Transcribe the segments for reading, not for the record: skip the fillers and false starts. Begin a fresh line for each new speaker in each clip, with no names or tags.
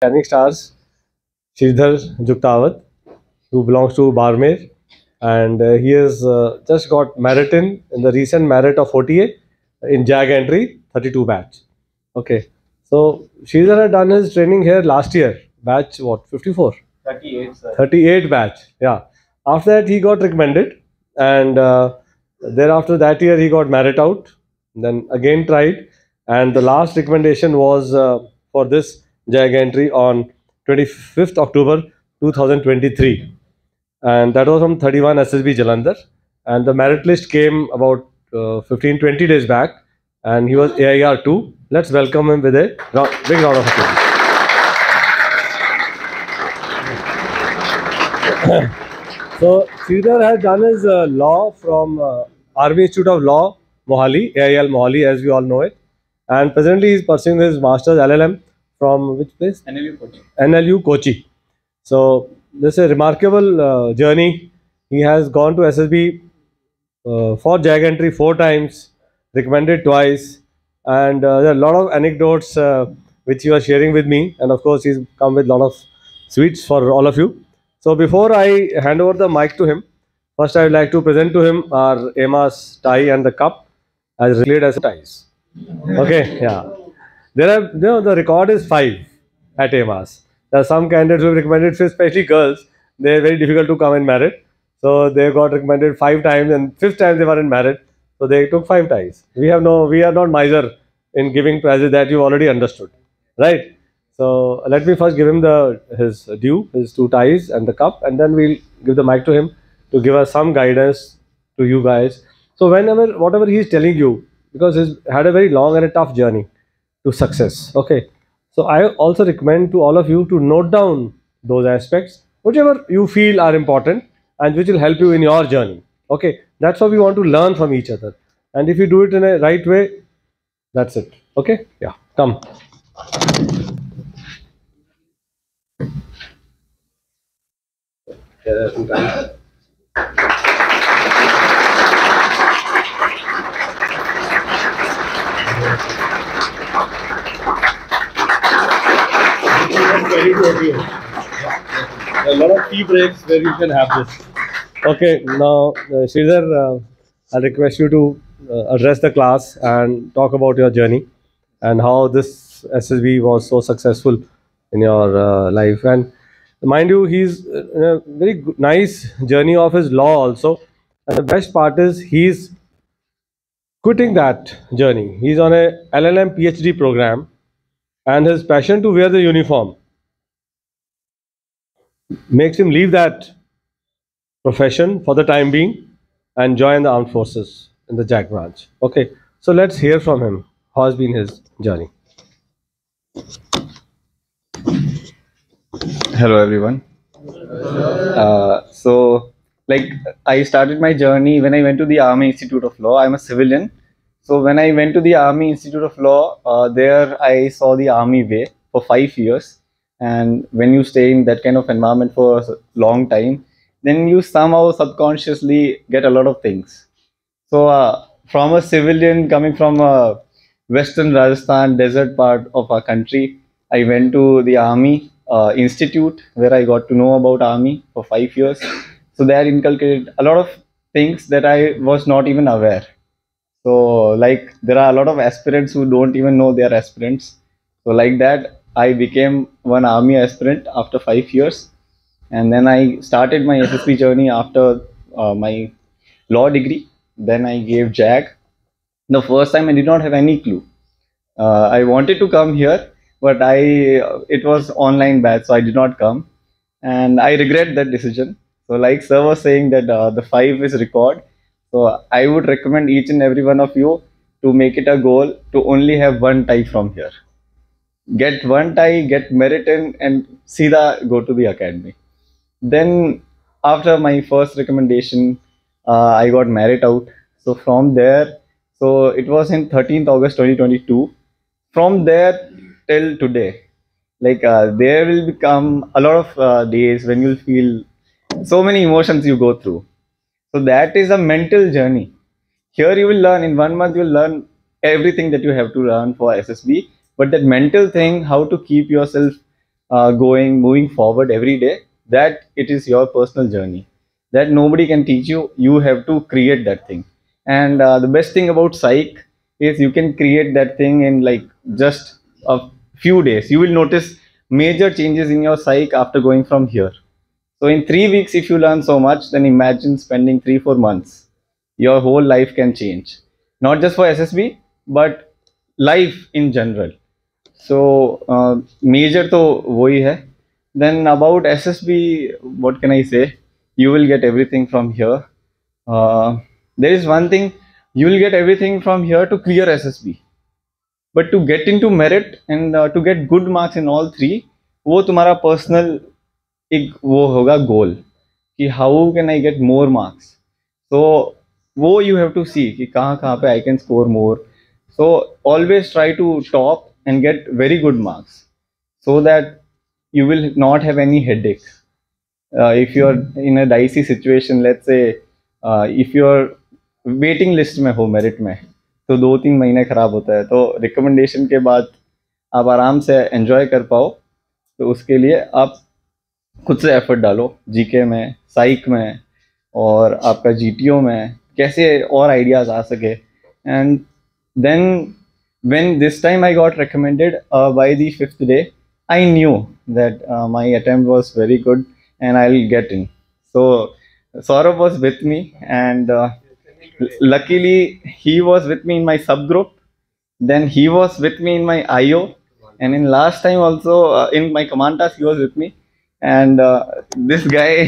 Shining Stars, Shreedhar Jugtawat, who belongs to Barmer, and he has just got merit in the recent merit of OTA in JAG entry 32 batch. Okay, so Shreedhar had done his training here last year, batch what 54?
38, sir.
38 batch. Yeah. After that, he got recommended, and thereafter that year he got merit out. Then again tried, and the last recommendation was for this JAG entry on 25th October 2023, and that was from 31 SSB Jalandhar. And the merit list came about 15-20 days back, and he was AIR-2. Let's welcome him with a big round of applause. So Shreedhar has done his law from Army Institute of Law, Mohali, AIL Mohali, as we all know it, and presently he is pursuing his master's LLM from which place?
NLU Kochi.
NLU Kochi. So this is a remarkable journey. He has gone to SSB for JAG entry 4 times, recommended twice, and there are a lot of anecdotes which he was sharing with me, and of course he's come with a lot of sweets for all of you. So before I hand over the mic to him, first I would like to present to him our AMAS tie and the cup as declared as ties. Okay, yeah. There are, the record is 5 at AMAS. There are some candidates who have recommended, especially girls, they are very difficult to come in merit. So they got recommended 5 times, and 5th time they were in merit. So they took 5 ties. We are not miser in giving prizes, that you already understood, right? So let me first give him his due, his 2 ties and the cup, and then we'll give the mic to him to give us some guidance to you guys. So whatever he is telling you, because he's had a very long and a tough journey to success. Okay, so I also recommend to all of you to note down those aspects, whichever you feel are important and which will help you in your journey. Okay, that's how we want to learn from each other, and if you do it in a right way, that's it. Okay, yeah, come. Very good. A lot of tea breaks where you can have this. Okay, now Shreedhar, I request you to address the class and talk about your journey and how this SSB was so successful in your life. And mind you, he's in a very nice journey of his law also. And the best part is he's quitting that journey. He's on a LLM PhD program, and his passion to wear the uniform makes him leave that profession for the time being and join the armed forces in the JAG branch. Okay, so let's hear from him. How has been his journey?
Hello, everyone. So, I started my journey when I went to the Army Institute of Law. I'm a civilian. So, when I went to the Army Institute of Law, there I saw the Army way for 5 years. And when you stay in that kind of environment for a long time, then you somehow subconsciously get a lot of things. So, from a civilian coming from a Western Rajasthan desert part of our country, I went to the Army Institute where I got to know about Army for 5 years. So that inculcated a lot of things that I was not even aware. So there are a lot of aspirants who don't even know they're aspirants. So like that, I became one Army aspirant after 5 years. And then I started my SSB journey after my law degree. Then I gave JAG. The first time I did not have any clue. I wanted to come here, but it was online batch, so I did not come, and I regret that decision. So like sir was saying that the 5 is record, so I would recommend each and every one of you to make it a goal to only have one tie from here. Get one tie, get merit in, and Sida go to the academy. Then after my first recommendation, I got merit out. So from there, so it was in 13th August 2022. From there till today, there will become a lot of days when you'll feel so many emotions you go through. So that is a mental journey. Here you will learn in 1 month, you'll learn everything that you have to learn for SSB. But that mental thing, how to keep yourself moving forward every day, that it is your personal journey. That nobody can teach you. You have to create that thing. And the best thing about psych is you can create that thing in like just a few days. You will notice major changes in your psych after going from here. So in 3 weeks, if you learn so much, then imagine spending 3-4 months. Your whole life can change, not just for SSB, but life in general. So major to वही है. Then about SSB, what can I say? You will get everything from here. There is one thing, you will get everything from here to clear SSB. But to get into merit and to get good marks in all three, वो तुम्हारा personal एक वो होगा goal कि how can I get more marks. So वो you have to see कि कहाँ कहाँ पे I can score more. So always try to top and get very good marks so that you will not have any headache. If you're in a dicey situation, let's say if you're waiting list में हो merit में, तो 2-3 महीने खराब होता है, तो recommendation के बाद आप आराम से एंजॉय कर पाओ, तो उसके लिए आप खुद से एफर्ट डालो जीके में, साइक में और आपका जीटीओ में, कैसे और आइडियाज आ सके. And then when this time I got recommended by the 5th day, I knew that my attempt was very good and I'll get in. So Saurabh was with me, and luckily he was with me in my subgroup. Then he was with me in my IO, and in last time also in my command task he was with me. And this guy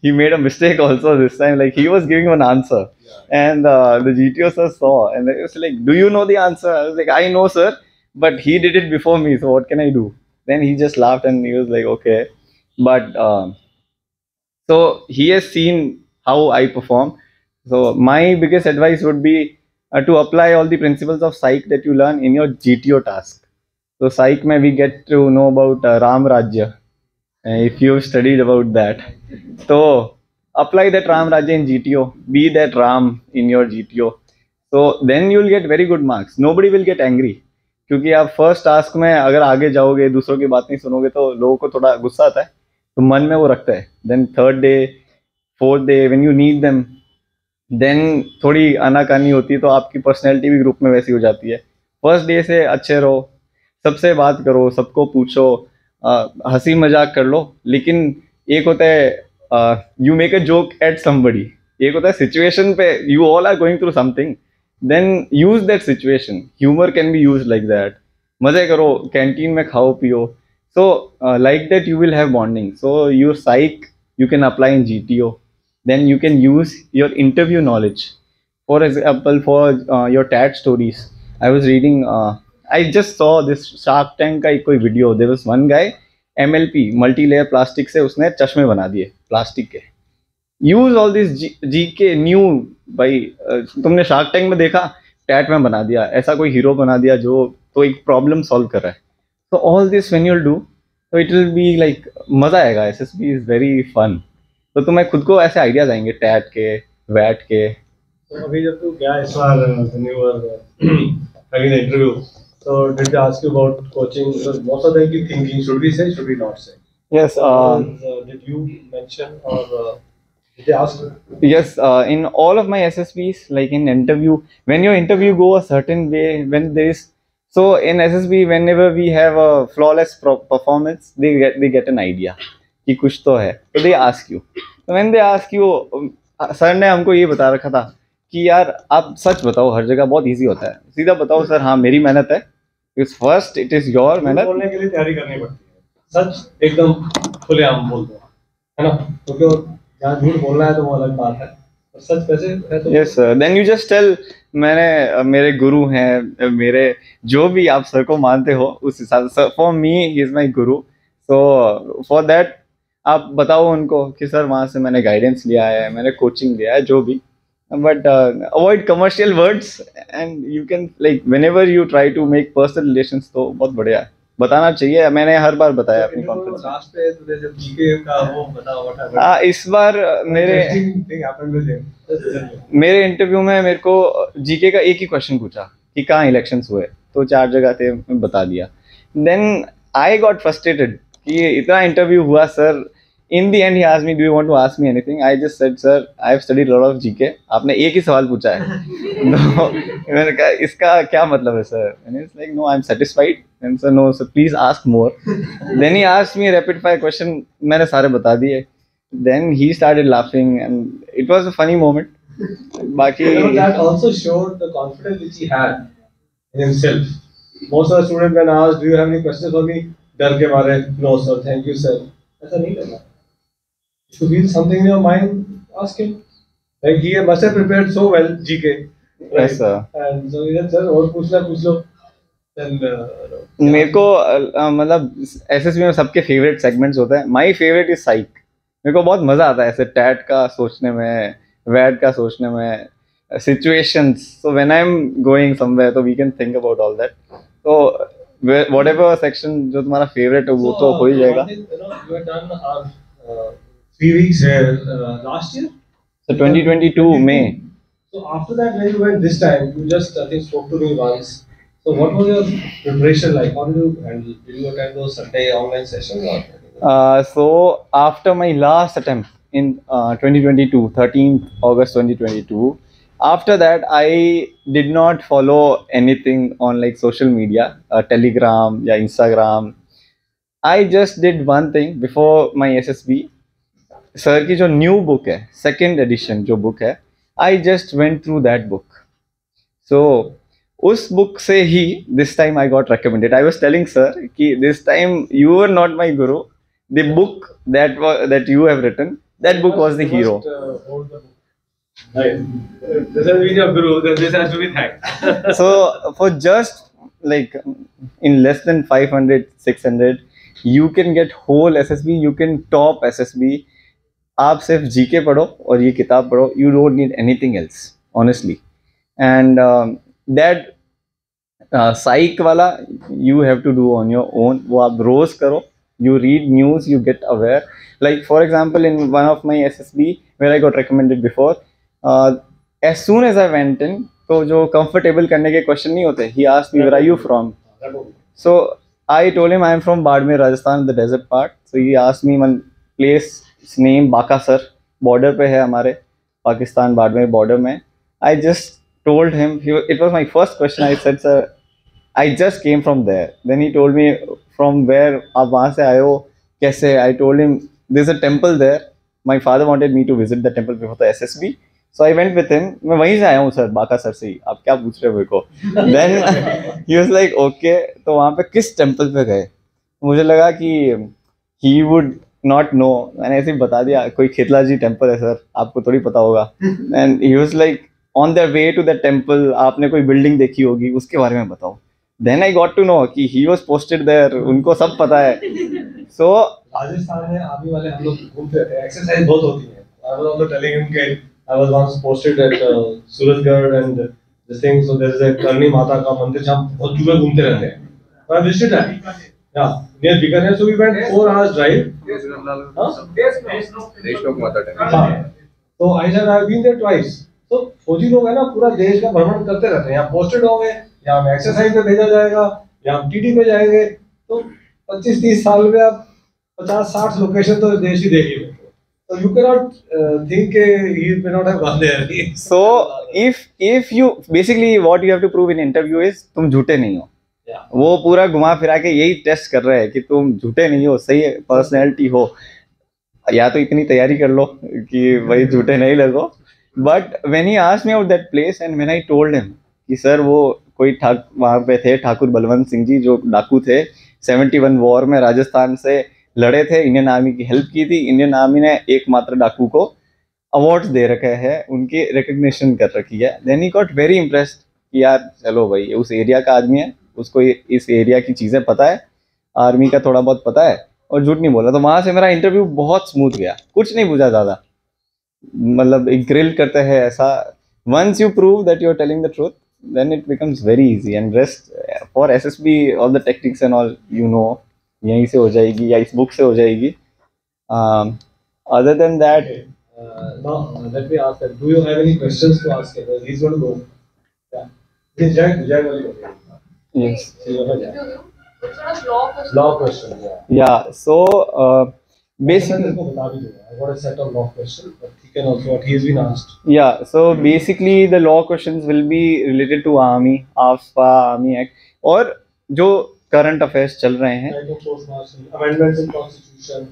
he made a mistake also this time. Like he was giving an answer, and the GTO sir saw, and it was like, "Do you know the answer?" I was like, "I know, sir, but he did it before me, so what can I do?" Then he just laughed and he was like, "Okay," but so he has seen how I perform. So my biggest advice would be to apply all the principles of psych that you learn in your GTO task. So psych mein we get to know about Ram Rajya. If you've studied about that, so apply that Ram Rajya in GTO. Be that Ram in your GTO. So then you'll get very good marks. Nobody will get angry. क्योंकि आप first task में अगर आगे जाओगे, दूसरों की बात नहीं सुनोगे, तो लोगों को थोड़ा गुस्सा आता है, तो मन में वो रखता है. Then third day, fourth day, when you need them, then थोड़ी आनाकानी होती है, तो आपकी पर्सनैलिटी भी ग्रुप में वैसी हो जाती है. फर्स्ट डे से अच्छे रहो, सबसे बात करो, सबको पूछो, हंसी मजाक कर लो. लेकिन एक होता है you make a joke at somebody, एक होता है सिचुएशन पे you all are going through something, then use that situation. Humour can be used like that. मजे करो, कैंटीन में खाओ पियो. So like that you will have bonding. So your psyche you can apply in GTO. Then you can use your interview knowledge. For example, for your TAT stories, I was reading, I just saw this Shark Tank का एक कोई video. There was one guy, MLP, multi-layer plastic से उसने चश्मे बना दिए plastic के. Use all this GK new भाई. तुमने Shark Tank में देखा, TAT में बना दिया, ऐसा कोई हीरो बना दिया जो तो एक प्रॉब्लम सॉल्व कर रहा है. So all this when you'll do, तो इट विल बी लाइक मजा आएगा. SSB is very fun. तो तुम्हें खुद को ऐसे आइडियाज आएंगे टैट के, वैट के.
तो अभी जब तू गया इस बार having an interview, so did they ask you about coaching? Because most of them keep thinking, should we say, should we not say?
Yes.
Did you mention or did they ask?
Yes. In all of my SSBs, like in interview, when your interview go a certain way, when there is, so in SSB, whenever we have a flawless performance, they get an idea कि कुछ तो है, तो they ask you. So when they ask you, sir ने हमको ये बता रखा था कि यार आप सच बताओ, हर जगह बहुत इजी होता है, सीधा बताओ सर हाँ मेरी मेहनत है. फर्स्ट इट इज योर मेहनत.
बोलने के लिए तैयारी करनी पड़ती है, सच एकदम खुलेआम बोलते हैं, है ना? क्योंकि जहाँ झूठ बोलना है तो वो अलग बात है, सच कैसे है तो.
Yes sir. Then you just tell, मैंने मेरे गुरु हैं, मेरे जो भी आप सर को मानते हो उस हिसाब से, for me he is my guru. So for that आप बताओ उनको कि सर वहाँ से मैंने गाइडेंस लिया है, मैंने कोचिंग लिया है, जो भी. But avoid commercial words and you can like whenever you try to make personal relations, तो बहुत बढ़िया है, बताना चाहिए. मैंने हर बार बताया अपनी कॉन्फ्रेंस में.
लास्ट पे तुझे जब जीके का वो बताओ व्हाट
हाँ, इस बार मेरे इंटरव्यू में मेरे को जीके का एक ही क्वेश्चन पूछा कि कहाँ इलेक्शंस हुए, तो 4 जगह थे, मैं बता दिया. देन आई गॉट फ्रस्ट्रेटेड कि इतना इंटरव्यू हुआ sir. In the end, he asked me, "Do you want to ask me anything?" I just said, "Sir, I have studied a lot of GK. आपने एक ही सवाल पूछा है." तो मैंने कहा इसका क्या मतलब है sir? And he's like, "No, I'm satisfied." And sir, "No, sir, please ask more." Then he asked me a rapid fire question. मैंने सारे बता दिए. Then he started laughing, and it was a funny moment. बाकी
that also showed the confidence which he had in himself. Most of the students when asked, "Do you have any questions for me?" डर के मारे, "No, sir, thank you, sir." ऐसा नहीं करना. If you feel something in your mind, ask him. Like he must have prepared so well GK. Right?
Yes, sir.
And so he said, "Sir, और पूछ लो." Then
मेरे को मतलब SSB में सबके फेवरेट सेगमेंट्स होते हैं. माय फेवरेट इज साइक. मेरे को बहुत मजा आता है ऐसे टैट का सोचने में, वैट का सोचने में, situations. So when I am going somewhere तो we can think about all that. तो व्हाटएवर सेक्शन जो तुम्हारा फेवरेट है वो तो हो ही जाएगा.
You had done our 3 weeks here last year.
So 2022 May.
So after that, when you went this time, you just I think spoke to me once. So what was your preparation like? How did you handle? Did you attend those Sunday online sessions?
So after my last attempt in 2022, 13th August 2022, after that I did not follow anything on like social media, Telegram, yeah, Instagram. I just did one thing before my SSB. Sir की जो new book है, second edition जो book है, I just went through that book. So उस book से ही this time I got recommended. I was telling sir कि this time you are not my guru. The book that you have written, that book was the hero.
This has been your guru, then this has to be thanked.
So for just like in less than 500, 600, you can get whole SSB, you can top SSB. आप सिर्फ GK पढ़ो और ये किताब पढ़ो. You don't need anything else honestly. And that psych वाला you have to do on your own. वो आप रोज करो. You read news, you get aware. Like for example in one of my SSB where I got recommended before, as soon as I went in, तो जो comfortable करने के question नहीं होते, he asked me where are you from. So I told him I am from Barmer, Rajasthan, the desert part. So he asked me one place name Bakasar, border पे है हमारे, Pakistan Barmer border में. I just told him, it was my first question. I said sir I just came from there. Then he told me from where, आप वहाँ से आए हो कैसे? I told him there is a temple there. My father wanted me to visit the temple before the SSB. So I went with him. मैं वहीं से आया हूँ सर, बाकासर से ही. आप क्या पूछ रहे हो मेरे को? Then he was like okay. तो वहाँ पे किस टेम्पल पे गए? मुझे लगा कि ही वुड नॉट नो. मैंने ऐसे ही बता दिया कोई खेतला जी टेम्पल है सर, आपको थोड़ी पता होगा. And he was like on the way to the temple, आपने कोई बिल्डिंग देखी होगी उसके बारे में बताओ. Then I got to know कि ही वाज पोस्टेड देयर, उनको सब पता है. सो
राजस्थान में आर्मी वाले हम लोग घूमते रहते हैं, एक्सरसाइज बहुत होती है. I was also telling him कि I was once posted at Suratgarh and this thing. So there is a Karni Mata का मंदिर जहां बहुत सुबह घूमते रहते हैं. I visited that. Yeah, near Bikaner. So we went 4 hours drive. So I said I've been there twice. So फौजी लोग है ना, पूरा देश का भ्रमण करते रहते हैं. यहाँ पोस्टेड होंगे, या हम एक्सरसाइज पे भेजा जाएगा, या हम टीटी पे जाएंगे. तो 25-30 साल में आप 50-60 लोकेशन तो देश ही देख लिए. So you cannot think he may not have gone there.
So if you basically what you have to prove in interview is तुम झूठे नहीं हो. वो पूरा घुमा फिरा के यही टेस्ट कर रहे हैं कि तुम झूठे नहीं हो, सही पर्सनैलिटी हो. या तो इतनी तैयारी कर लो कि भाई झूठे नहीं लगो. But when he asked me about that place and when I told him कि सर वो कोई वहाँ पे थे ठाकुर बलवंत सिंह जी, जो डाकू थे, 71 वॉर में राजस्थान से लड़े थे, इंडियन आर्मी की हेल्प की थी. इंडियन आर्मी ने एकमात्र डाकू को अवार्ड्स दे रखे हैं, उनकी रिकग्निशन कर रखी है. Then he got very impressed कि यार चलो भाई उस एरिया का आदमी है, उसको इस एरिया की चीज़ें पता है, आर्मी का थोड़ा बहुत पता है और झूठ नहीं बोला. तो वहाँ से मेरा इंटरव्यू बहुत स्मूथ गया. कुछ नहीं पूछा ज़्यादा, मतलब एक ग्रिल करते हैं ऐसा. Once you prove that you are telling the truth, then it becomes very easy. And rest for SSB all the techniques and all you know यहीं से हो जाएगी या इस बुक से हो जाएगी. Other than that,
now let me ask that, do you have any questions to ask him? He's going to go. Yeah. JAG.
yes.
So you have JAG.
What sort of law question?
Law question, yeah.
Yeah. So basically,
I got a set of law questions, but he can also what he's been asked.
yeah. So basically, the law questions will be related to Army, AFSPA, Army Act, और जो current affairs चल रहे हैं.
Like a post-martial, amendments in constitution.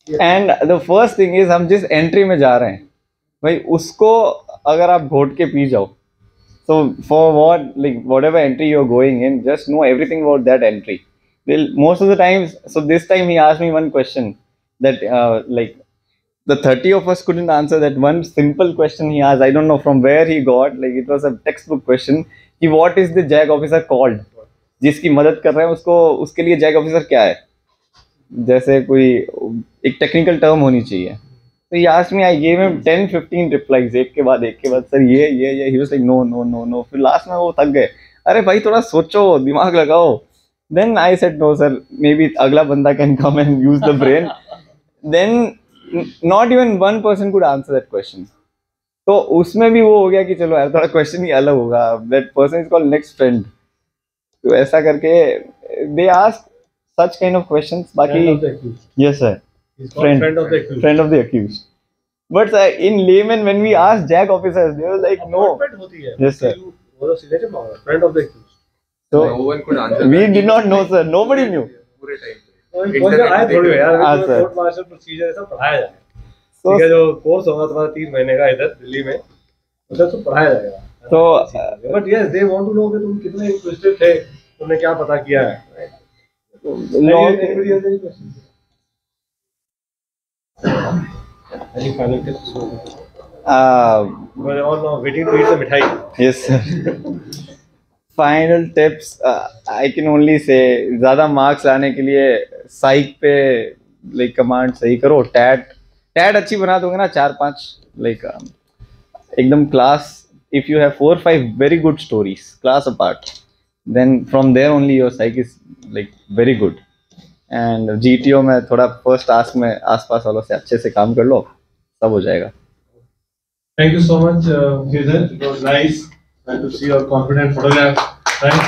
And the first thing is हम जिस entry में जा रहे हैं भाई उसको अगर आप घोट के पी जाओ so for what like whatever entry you're going in just know everything about that entry. Most of the times, so this time he asked me one question that like the 30 of us couldn't answer that one simple question he asked. I don't know from where he got, like it was a textbook question कि what is the JAG officer called, जिसकी मदद कर रहे हैं उसको, उसके लिए JAG officer क्या है, जैसे कोई एक टेक्निकल टर्म होनी चाहिए. तो ये asked me, I give him 10-15 replies एक के बाद सर ये he was like no no no no. फिर लास्ट में वो थक गए, अरे भाई थोड़ा सोचो, दिमाग लगाओ. Then I said no sir, maybe अगला बंदा can come and use the brain. Then not even one person could answer that question. तो उसमें भी वो हो गया कि चलो यार थोड़ा क्वेश्चन ही अलग होगा. That person is called next friend. तो ऐसा करके they ask such kind of questions. Baki, yes sir, friend of the accused. But in layman, when we ask JAG officers, they were like no. Yes sir.
Friend of the accused.
So
no one could answer.
We did not know sir. Nobody knew.
पूरे time
आया थोड़ी यार,
sir.
Court martial procedure सब पढ़ाया जाए. ठीक है, जो कोर्स होगा तुम्हारा 3 महीने का इधर दिल्ली में, उधर सब पढ़ाया जाएगा.
तो
but yes they want to know कि तुम कितने इंटरेस्टेड थे, तुमने क्या पता किया है.
long,
any final tips?
we're
all now waiting to eat the mithai.
Yes sir. Final tips, I can only say ज़्यादा मार्क्स लाने के लिए साइक पे लाइक कमांड सही करो. टैट अच्छी बना दोगे ना 4-5 लाइक एकदम class. If you have 4-5 very good stories class apart, then from there only your psych is like very good. And GTO में थोड़ा first task में आसपास वालों से अच्छे से काम कर लो, सब हो जाएगा.
Thank you so much, Shreedhar. It was nice to see your confident photograph. Thanks.